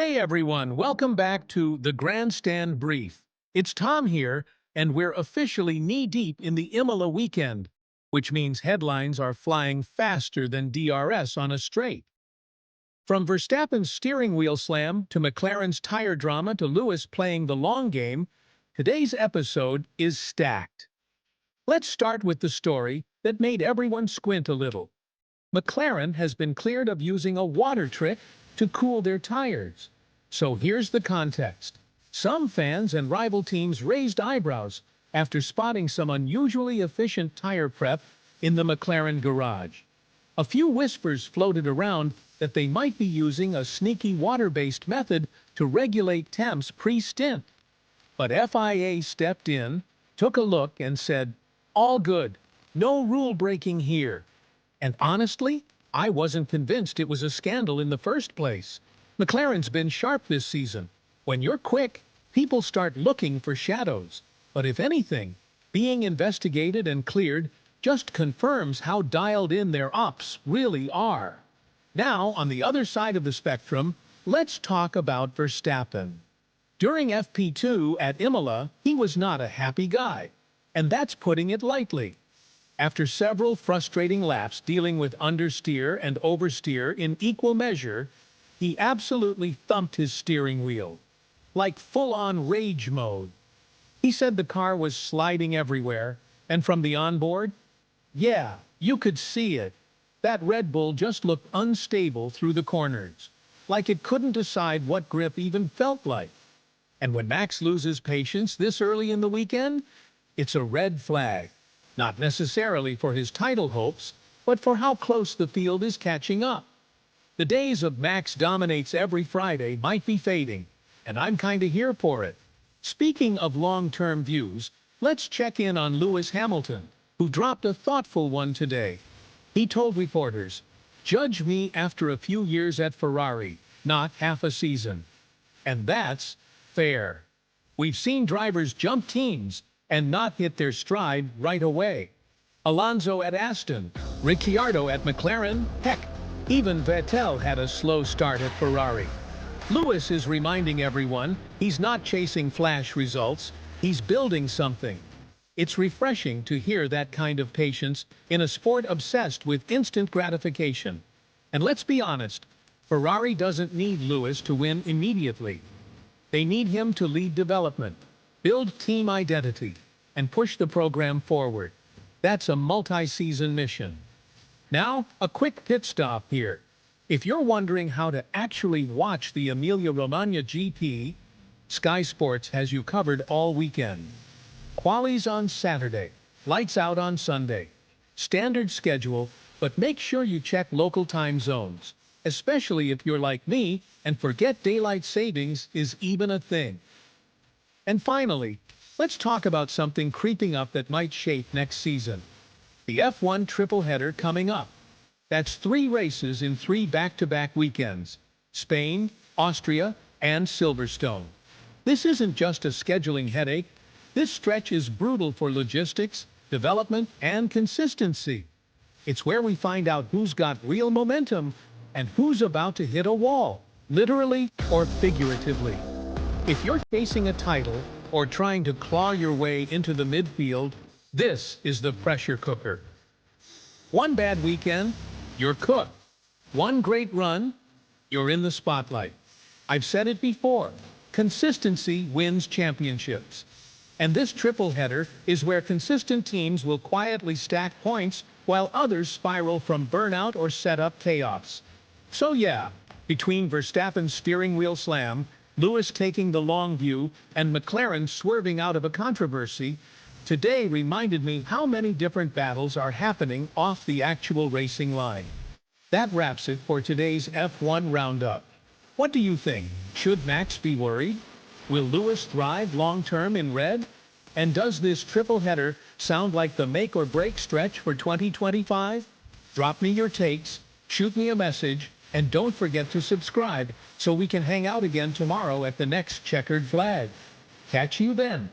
Hey everyone, welcome back to the Grandstand Brief. It's Tom here, and we're officially knee-deep in the Imola weekend, which means headlines are flying faster than DRS on a straight. From Verstappen's steering wheel slam to McLaren's tire drama to Lewis playing the long game, today's episode is stacked. Let's start with the story that made everyone squint a little. McLaren has been cleared of using a water trick to cool their tires. So here's the context. Some fans and rival teams raised eyebrows after spotting some unusually efficient tire prep in the McLaren garage. A few whispers floated around that they might be using a sneaky water-based method to regulate temps pre-stint. But FIA stepped in, took a look, and said, "All good. No rule breaking here." And honestly, I wasn't convinced it was a scandal in the first place. McLaren's been sharp this season. When you're quick, people start looking for shadows. But if anything, being investigated and cleared just confirms how dialed in their ops really are. Now, on the other side of the spectrum, let's talk about Verstappen. During FP2 at Imola, he was not a happy guy. And that's putting it lightly. After several frustrating laps dealing with understeer and oversteer in equal measure, he absolutely thumped his steering wheel. Like full-on rage mode. He said the car was sliding everywhere, and from the onboard, yeah, you could see it. That Red Bull just looked unstable through the corners, like it couldn't decide what grip even felt like. And when Max loses patience this early in the weekend, it's a red flag. Not necessarily for his title hopes, but for how close the field is catching up. The days of Max dominates every Friday might be fading, and I'm kinda here for it. Speaking of long-term views, let's check in on Lewis Hamilton, who dropped a thoughtful one today. He told reporters, "Judge me after a few years at Ferrari, not half a season." And that's fair. We've seen drivers jump teams and not hit their stride right away. Alonso at Aston, Ricciardo at McLaren, heck, even Vettel had a slow start at Ferrari. Lewis is reminding everyone he's not chasing flash results, he's building something. It's refreshing to hear that kind of patience in a sport obsessed with instant gratification. And let's be honest, Ferrari doesn't need Lewis to win immediately. They need him to lead development, build team identity, and push the program forward. That's a multi-season mission. Now, a quick pit stop here. If you're wondering how to actually watch the Emilia-Romagna GP, Sky Sports has you covered all weekend. Quali's on Saturday, lights out on Sunday. Standard schedule, but make sure you check local time zones, especially if you're like me and forget daylight savings is even a thing. And finally, let's talk about something creeping up that might shape next season. The F1 triple header coming up. That's 3 races in 3 back-to-back weekends: Spain, Austria, and Silverstone. This isn't just a scheduling headache. This stretch is brutal for logistics, development, and consistency. It's where we find out who's got real momentum and who's about to hit a wall, literally or figuratively. If you're chasing a title or trying to claw your way into the midfield, this is the pressure cooker. One bad weekend, you're cooked. One great run, you're in the spotlight. I've said it before, consistency wins championships. And this triple header is where consistent teams will quietly stack points while others spiral from burnout or set up chaos. So yeah, between Verstappen's steering wheel slam, Lewis taking the long view, and McLaren swerving out of a controversy, today reminded me how many different battles are happening off the actual racing line. That wraps it for today's F1 Roundup. What do you think? Should Max be worried? Will Lewis thrive long-term in red? And does this triple header sound like the make-or-break stretch for 2025? Drop me your takes, shoot me a message, and don't forget to subscribe so we can hang out again tomorrow at the next checkered flag. Catch you then.